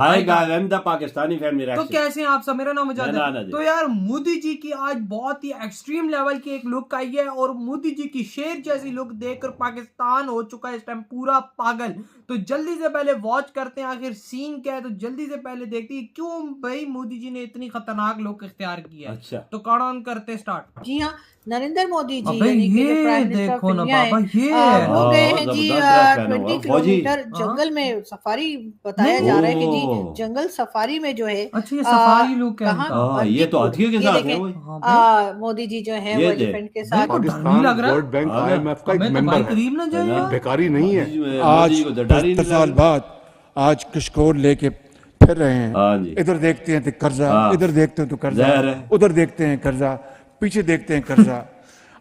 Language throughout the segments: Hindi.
आएगा द पाकिस्तानी फैमिली तो रिएक्शन। कैसे हैं आप सब? मेरा नाम मुजाहिद है। तो यार मोदी जी की आज बहुत ही एक्सट्रीम लेवल की एक लुक आई है और मोदी जी की शेर जैसी लुक देखकर पाकिस्तान हो चुका है इस टाइम पूरा पागल। तो जल्दी से पहले वॉच करते हैं आखिर सीन क्या है। तो जल्दी से पहले देखते हैं क्यों भाई मोदी जी ने इतनी खतरनाक लुक इख्तियार की है। अच्छा तो काउंट ऑन करते स्टार्ट। जी हाँ, नरेंद्र मोदी जी अबे यानी कि जो ये प्राइम मिनिस्टर ऑफ देखो ना इंडिया बाबा, है, ये वो गए हैं जी जबरदस्त ड्रेस पहना 20 हुआ फौजी। किलोमीटर जंगल में सफारी। बताया जा रहा है कि जी जंगल सफारी में जो है अच्छा ये सफारी लुक है कहाँ इनका। ये तो हाथियों के ये साथ है देखें, वो। मोदी जी जो है ये वो देख। एलिफेंट के साथ। तो डर नहीं लग रहा? वर्ल्ड बैंक IMF का एक हमें तो मेंबर भाई है, करीब ना जाए यार। बेकारी नहीं है। आज आज को तो डर ही नहीं 10 साल लग बाद आज कशकोर लेके फिर रहे हाँ हैं। जी। इधर देखते हैं तो कर्जा, हाँ। इधर देखते हैं तो कर्जा, जहर है। उधर देखते हैं कर्जा, पीछे देखते हैं कर्जा।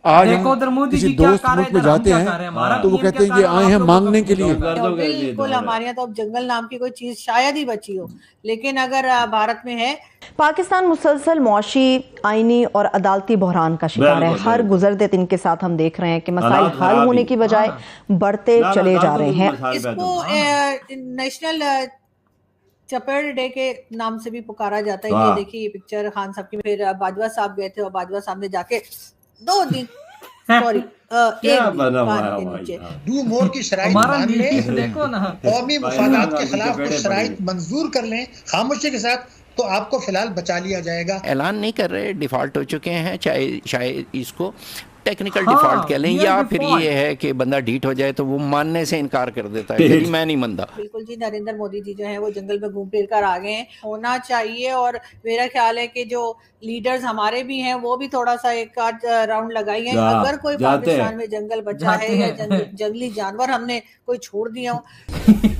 आज देखो हम उधर मोदी किसी जी क्या दोस्त कर रहे मुल्क हैं, में इधर हम जाते क्या कर रहे हैं, हमारा हैं तो वो PM कहते हैं क्या ये कर रहा है, आए हैं आप लोगों मांगने को के लिए। कर दोगे ये बिल्कुल, तो है। हमारे यहाँ तो अब जंगल नाम की कोई चीज शायद ही बची हो, लेकिन अगर भारत में है। पाकिस्तान मुसलसल मुआशी, आईनी और अदालती बहरान का शिकार है। हर गुजरते दिन के साथ हम देख रहे हैं कि मसाइल हालात हल खराब होने ही। की बजाय बढ़ते चले जा रहे हैं। इसको नेशनल चपेड़ डे के नाम से भी पुकारा जाता है। ये वाह। देखिए ये पिक्चर खान साहब की। फिर बाजवा साहब गए थे और बाजवा साहब ने जाके 2 दिन सॉरी क्या एक दिन बना हुआ कान है के भाई नीचे। साहब। डू मोर की शराइत हमारा मान लें, नीतीश देखो ना। कौमी भाई मफादात साहब के खिलाफ के कुछ पेड़े शराइत पड़े। मंजूर कर लें खामोशी के साथ, तो आपको फिलहाल बचा लिया जाएगा। ऐलान नहीं कर रहे, डिफॉल्ट हो चुके हैं, चाहे शायद इसको टेक्निकल हाँ, डिफॉल्ट कह लें, ये या फिर default। ये है कि बंदा डीट हो जाए तो वो मानने से इनकार कर देता है कि मैं नहीं मानता। बिल्कुल जी, नरेंद्र मोदी जी जो है वो जंगल में घूम फिर कर आ गए हैं। होना चाहिए और मेरा ख्याल है कि जो लीडर्स हमारे भी हैं वो भी थोड़ा सा एक आध राउंड लगाएंगे। अगर कोई पाकिस्तान में जंगल बचा है या जंगली जानवर हमने कोई छोड़ दिया हो।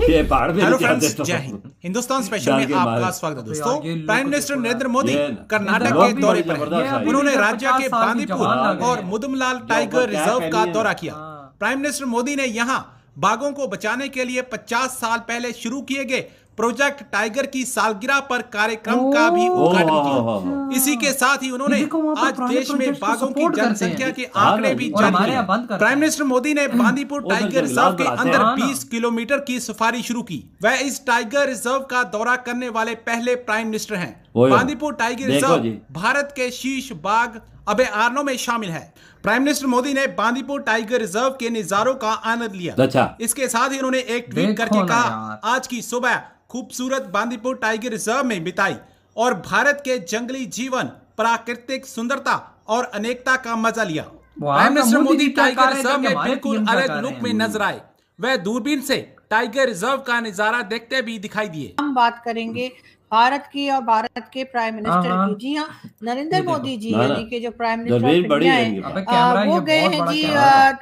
ये पहाड़ में हेलो नहीं जाते फ्रेंड्स, तो। जय हिंद। हिंदुस्तान स्पेशल डाल में के आपका मारे। स्वागत है तो दोस्तों। यार, ये प्राइम लोग मिनिस्टर तो नरेंद्र मोदी ये कर्नाटक लोग के भी दौरे बड़ी पर जबरदस्त हैं। है। उन्होंने ये भी राज्य 50 के साल की बांदीपुर जवान लग रहे और हैं। मुदमलाल जो टाइगर क्या रिजर्व पहनी का है। दौरा किया। प्राइम मिनिस्टर मोदी ने यहां बाघों को बचाने के लिए 50 साल पहले शुरू किए गए प्रोजेक्ट टाइगर की सालगिरह पर कार्यक्रम का भी उद्घाटन किया। इसी के साथ ही उन्होंने आज देश में बाघों की जनसंख्या के आंकड़े भी जारी किए। प्राइम मिनिस्टर मोदी ने बांदीपुर टाइगर रिजर्व के अंदर 20 किलोमीटर की सफारी शुरू की। वह इस टाइगर रिजर्व का दौरा करने वाले पहले प्राइम मिनिस्टर हैं। बांदीपुर टाइगर रिजर्व भारत के शीर्ष बाघ अभयारण्यों में शामिल है। प्राइम मिनिस्टर मोदी ने बांदीपुर टाइगर रिजर्व के नजारों का आनंद लिया। अच्छा। इसके साथ ही उन्होंने एक ट्वीट करके कहा, आज की सुबह खूबसूरत बांदीपुर टाइगर रिजर्व में बिताई और भारत के जंगली जीवन, प्राकृतिक सुंदरता और अनेकता का मजा लिया। Prime minister Modi tiger reserve में बिल्कुल अलग लुक में नजर आए। वह दूरबीन से टाइगर रिजर्व का नजारा देखते भी दिखाई दिए। हम बात करेंगे भारत की और भारत के प्राइम मिनिस्टर की। जी हाँ, नरेंद्र मोदी जी यानी कि जो प्राइम मिनिस्टर ऑफ इंडिया है, वो गए हैं जी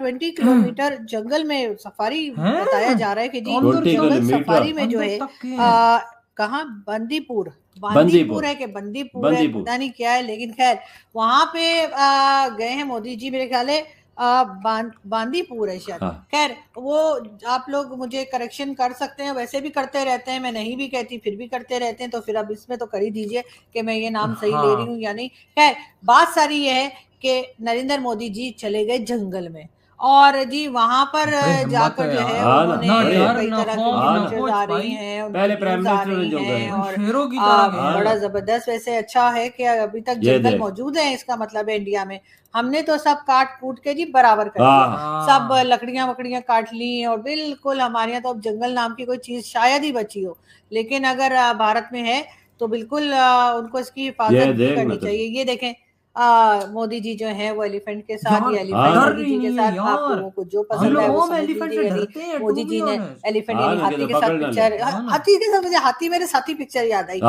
20 किलोमीटर जंगल में सफारी। बताया जा रहा है कि जी जंगल सफारी में जो है कहाँ बंदीपुर है कि बंदीपुर है, पता नहीं क्या है, लेकिन खैर वहां पे गए हैं मोदी जी। मेरे ख्याल है बांदीपुर है शायद। खैर वो आप लोग मुझे करेक्शन कर सकते हैं, वैसे भी करते रहते हैं, मैं नहीं भी कहती फिर भी करते रहते हैं, तो फिर अब इसमें तो कर ही दीजिए कि मैं ये नाम सही ले रही हूँ या नहीं। खैर बात सारी ये है कि नरेंद्र मोदी जी चले गए जंगल में और जी वहां पर जाकर जो है उन्होंने कई तरह की पिक्चर्स आ रही हैं, और बड़ा जबरदस्त। वैसे अच्छा है कि अभी तक जंगल मौजूद है, इसका मतलब है इंडिया में। हमने तो सब काट कूट के जी बराबर कर दिया, सब लकड़ियां वकड़ियां काट ली और बिल्कुल हमारे यहाँ तो अब जंगल नाम की कोई चीज शायद ही बची हो, लेकिन अगर भारत में है तो बिल्कुल उनको इसकी हिफाजत करनी चाहिए। ये देखें मोदी जी जो है वो एलिफेंट के साथ, या एलिफेंट मोदी जी के साथ, आप लोगों को जो पसंद है वो समझ लीजिए। मोदी जी ने एलिफेंट यानी हाथी के साथ पिक्चर, हाथी के साथ, मुझे हाथी मेरे साथी पिक्चर याद आई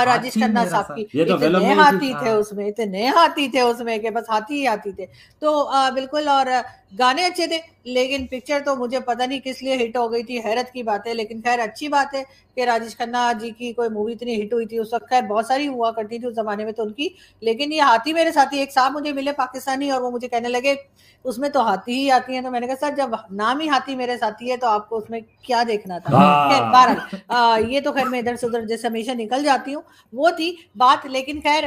राजेश खन्ना साहब की। इतने हाथी थे उसमें, इतने हाथी थे उसमें कि बस हाथी ही हाथी थे। तो बिल्कुल, और गाने अच्छे थे, लेकिन पिक्चर तो मुझे पता नहीं किस लिए हिट हो गई थी, हैरत की बात है। लेकिन खैर अच्छी बात है कि राजेश खन्ना जी की कोई मूवी इतनी हिट हुई थी उस वक्त। खैर बहुत सारी हुआ करती थी उस जमाने में तो उनकी, लेकिन ये हाथी मेरे साथी एक साहब मुझे मिले पाकिस्तानी, और वो मुझे कहने लगे उसमें तो हाथी ही आती है। तो मैंने कहा सर जब नाम ही हाथी मेरे साथी है तो आपको उसमें क्या देखना था। खैर बहरहाल ये तो खैर मैं इधर से उधर जैसे हमेशा निकल जाती हूँ, वो थी बात। लेकिन खैर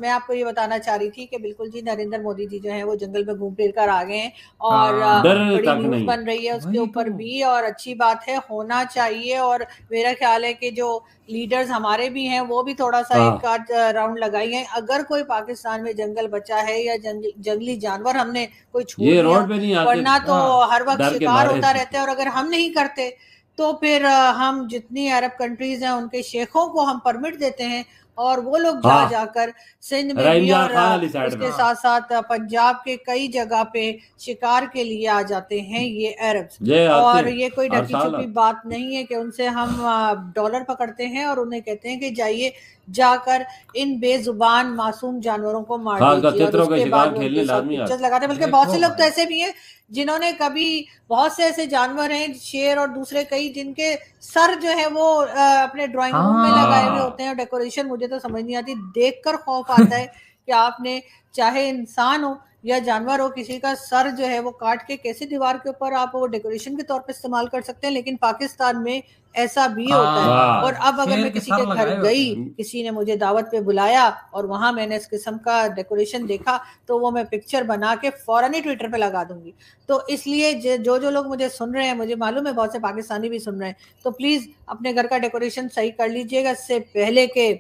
मैं आपको ये बताना चाह रही थी कि बिल्कुल जी नरेंद्र मोदी जी जो है वो जंगल में घूम फिर कर आ गए हैं और बड़ी न्यूज बन रही है उसके ऊपर भी, और अच्छी बात है, होना चाहिए। और मेरा मेरा ख्याल है कि जो लीडर्स हमारे भी हैं वो भी थोड़ा सा एक आध राउंड लगाइए। अगर कोई पाकिस्तान में जंगल बचा है या जंगली जानवर हमने कोई छू ये लिया, रोड पे नहीं आते, वरना तो हर वक्त डर के शिकार मारे। होता रहता है। और अगर हम नहीं करते तो फिर हम जितनी अरब कंट्रीज हैं उनके शेखों को हम परमिट देते हैं और वो लोग जाकर सिंध में भी और उसके साथ साथ पंजाब के कई जगह पे शिकार के लिए आ जाते हैं ये अरब्स। और ये कोई ढकी छुपी बात नहीं है कि उनसे हम डॉलर पकड़ते हैं और उन्हें कहते हैं कि जाइए जाकर इन बेजुबान मासूम जानवरों को मार दीजिए और उसके बाद पिक्चर्स लगाते हैं। बल्कि बहुत से लोग तो ऐसे भी हैं जिन्होंने कभी, बहुत से ऐसे जानवर हैं, शेर और दूसरे कई, जिनके सर जो है वो अपने ड्राइंग रूम में लगाए हुए होते हैं डेकोरेशन। मुझे तो समझ नहीं आती, देखकर खौफ आता है कि आपने चाहे इंसान हो या जानवर हो, किसी का सर जो है वो काट के कैसे दीवार के ऊपर आप वो डेकोरेशन के तौर पे इस्तेमाल कर सकते हैं। लेकिन पाकिस्तान में ऐसा भी होता है। और अब अगर मैं किसी के घर गई, किसी ने मुझे दावत पे बुलाया और वहां मैंने इस किस्म का डेकोरेशन देखा तो वो मैं पिक्चर बना के फौरन ही ट्विटर पे लगा दूंगी। तो इसलिए जो लोग मुझे सुन रहे हैं, मुझे मालूम है बहुत से पाकिस्तानी भी सुन रहे हैं, तो प्लीज अपने घर का डेकोरेशन सही कर लीजिएगा इससे पहले के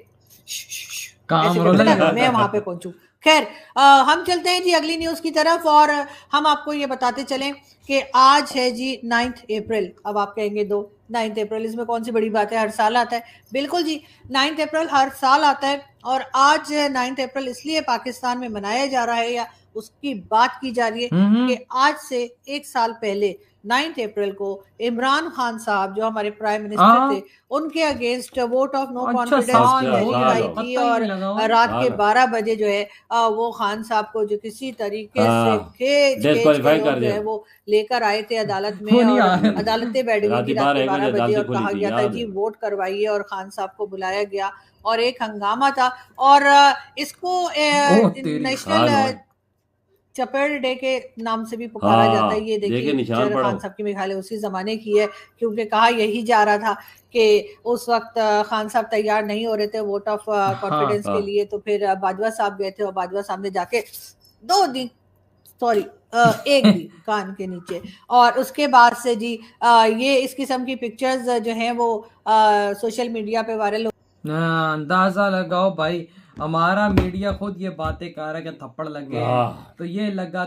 मैं वहां पे पहुंचू। खैर, हम चलते हैं जी अगली न्यूज की तरफ और हम आपको ये बताते चलें कि आज है जी 9 अप्रैल। अब आप कहेंगे 9 अप्रैल इसमें कौन सी बड़ी बात है, हर साल आता है। बिल्कुल जी, 9 अप्रैल हर साल आता है और आज 9 अप्रैल इसलिए पाकिस्तान में मनाया जा रहा है या उसकी बात की जा रही है कि आज से 1 साल पहले 9 अप्रैल को इमरान खान साहब जो हमारे प्राइम मिनिस्टर थे, उनके against vote of no confidence आई थी और रात के 12 बजे जो है वो खान साहब को जो किसी तरीके से खींच जो है वो लेकर आए थे अदालत में और अदालतें बैठ गई थी रात के 12 बजे और कहा गया था जी वोट करवाइए और खान साहब को बुलाया गया और एक हंगामा था। और इसको नेशनल चपेड़ डे के नाम से भी पुकारा जाता है। ये देखिए खान साहब की मिसाल उसी जमाने की है, क्योंकि कहा यही जा रहा था कि उस वक्त खान साहब तैयार नहीं हो रहे थे वोट ऑफ कॉन्फिडेंस के लिए, तो फिर बाजवा साहब गए थे और बाजवा साहब ने जाके 2 दिन एक दिन कान के नीचे। और उसके बाद से जी ये इस किस्म की पिक्चर्स जो हैं वो सोशल मीडिया पे वायरल। अंदाजा लगाओ भाई, हमारा मीडिया खुद ये बातें कर रहा है कि थप्पड़ लग गए, तो ये लगा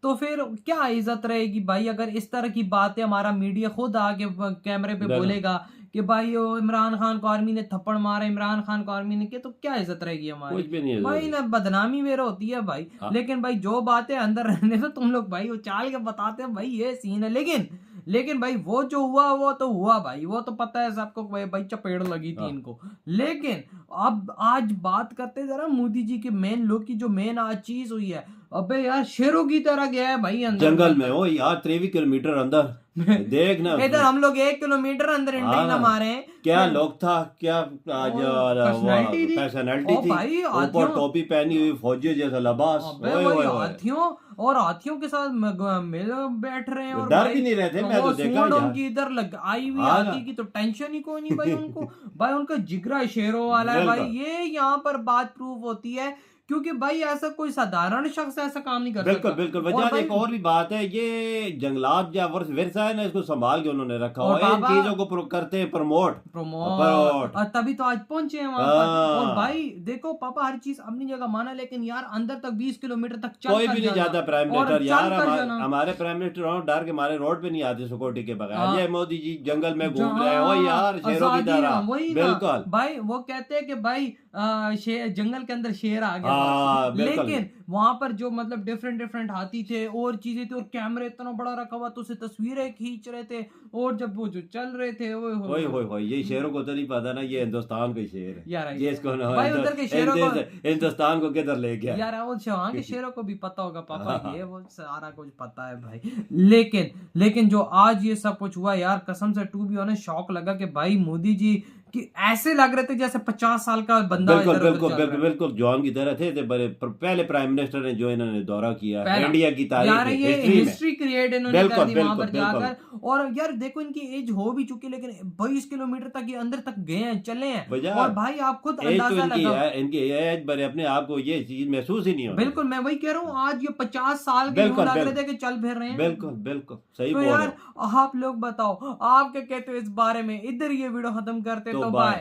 तो फिर क्या इज्जत रहेगी भाई। अगर इस तरह की बातें हमारा मीडिया खुद आके कैमरे पे बोलेगा कि भाई इमरान खान को आर्मी ने थप्पड़ मारा, इमरान खान को आर्मी ने किया, तो क्या इज्जत रहेगी हमारी भाई ना, बदनामी मेरा होती है भाई। लेकिन भाई जो बातें अंदर रहने तो तुम लोग भाई उछाल के बताते हैं भाई ये सीन है। लेकिन भाई वो जो हुआ वो तो हुआ भाई, वो तो पता है सबको भाई चपेड़ लगी थी इनको। लेकिन अब आज बात करते जरा मोदी जी के मेन लुक की, जो मेन आज चीज हुई है। अबे यार शेरों की तरह गया है भाई अंदर जंगल में, ओ यार 23 किलोमीटर अंदर देख ना, इधर हम लोग 1 किलोमीटर अंदर इंडिया मारे हैं। क्या लोग था, क्या आज पर्सनालिटी थी, ऊपर टोपी पहनी हुई फौजी जैसा लिबास, हाथियों के साथ मिल बैठ रहे हैं और डर भी नहीं रहते। मैं तो देखा उनकी इधर आई हुई हाथी की तो टेंशन ही कोई नहीं भाई उनको भाई उनका जिगरा शेरों वाला है भाई। ये यहाँ पर बात प्रूफ होती है क्योंकि भाई ऐसा कोई साधारण शख्स ऐसा काम नहीं कर सकता। बिल्कुल वजह एक और भी बात है, ये जंगलात या विरसा है ना, इसको संभाल के उन्होंने रखा हुआ है, इन चीजों को करते हैं प्रमोट और तभी तो आज पहुंचे हैं वहां पर। और भाई देखो पापा हर चीज अपनी जगह माना, लेकिन यार अंदर तक 20 किलोमीटर तक चल कोई भी नहीं जाता प्राइम मिनिस्टर। यार हमारे प्राइम मिनिस्टर डर के मारे रोड पे नहीं आते सिक्योरिटी के बगैर। ये मोदी जी जंगल में घूम रहे हो यार शेरों की तरह। बिल्कुल भाई वो कहते हैं कि भाई जंगल के अंदर शेर आ गया, लेकिन वहां पर जो मतलब डिफरेंट हाथी थे और चीजें थी और कैमरे इतना बड़ा रखा हुआ तो उसे तस्वीरें खींच रहे थे और जब वो जो चल रहे थे ये शेरों को तो नहीं पता ना, ये हिंदुस्तान का शेर है यार। ये इसको भाई उधर के शेरों को हिंदुस्तान को किधर ले गया यार, वहाँ के शेरों को भी पता होगा पापा, ये वो सारा कुछ पता है भाई। लेकिन जो आज ये सब कुछ हुआ यार, कसम से टू बी ऑनेस्ट शौक लगा कि भाई मोदी जी कि ऐसे लग रहे थे जैसे 50 साल का बंदा बिल्कुल जॉन की तरह थे बड़े पहले प्राइम मिनिस्टर ने जो इन्होंने दौरा किया इंडिया की तारीख हिस्ट्री क्रिएट इन्होंने कर दी वहां पर जाकर। और यार देखो इनकी एज हो भी चुकी लेकिन 22 किलोमीटर तक ये अंदर तक गए हैं, चले हैं। और भाई आप खुद अंदाजा लगाओ इनकी एज बड़े अपने आप को ये चीज महसूस ही नहीं हो। बिल्कुल मैं वही कह रहा हूँ, आज ये 50 साल के लग रहे थे कि चल फिर रहे हैं। बिल्कुल सही तो यार आप लोग बताओ आप क्या कहते हो इस बारे में। इधर ये वीडियो खत्म करते तो बाय।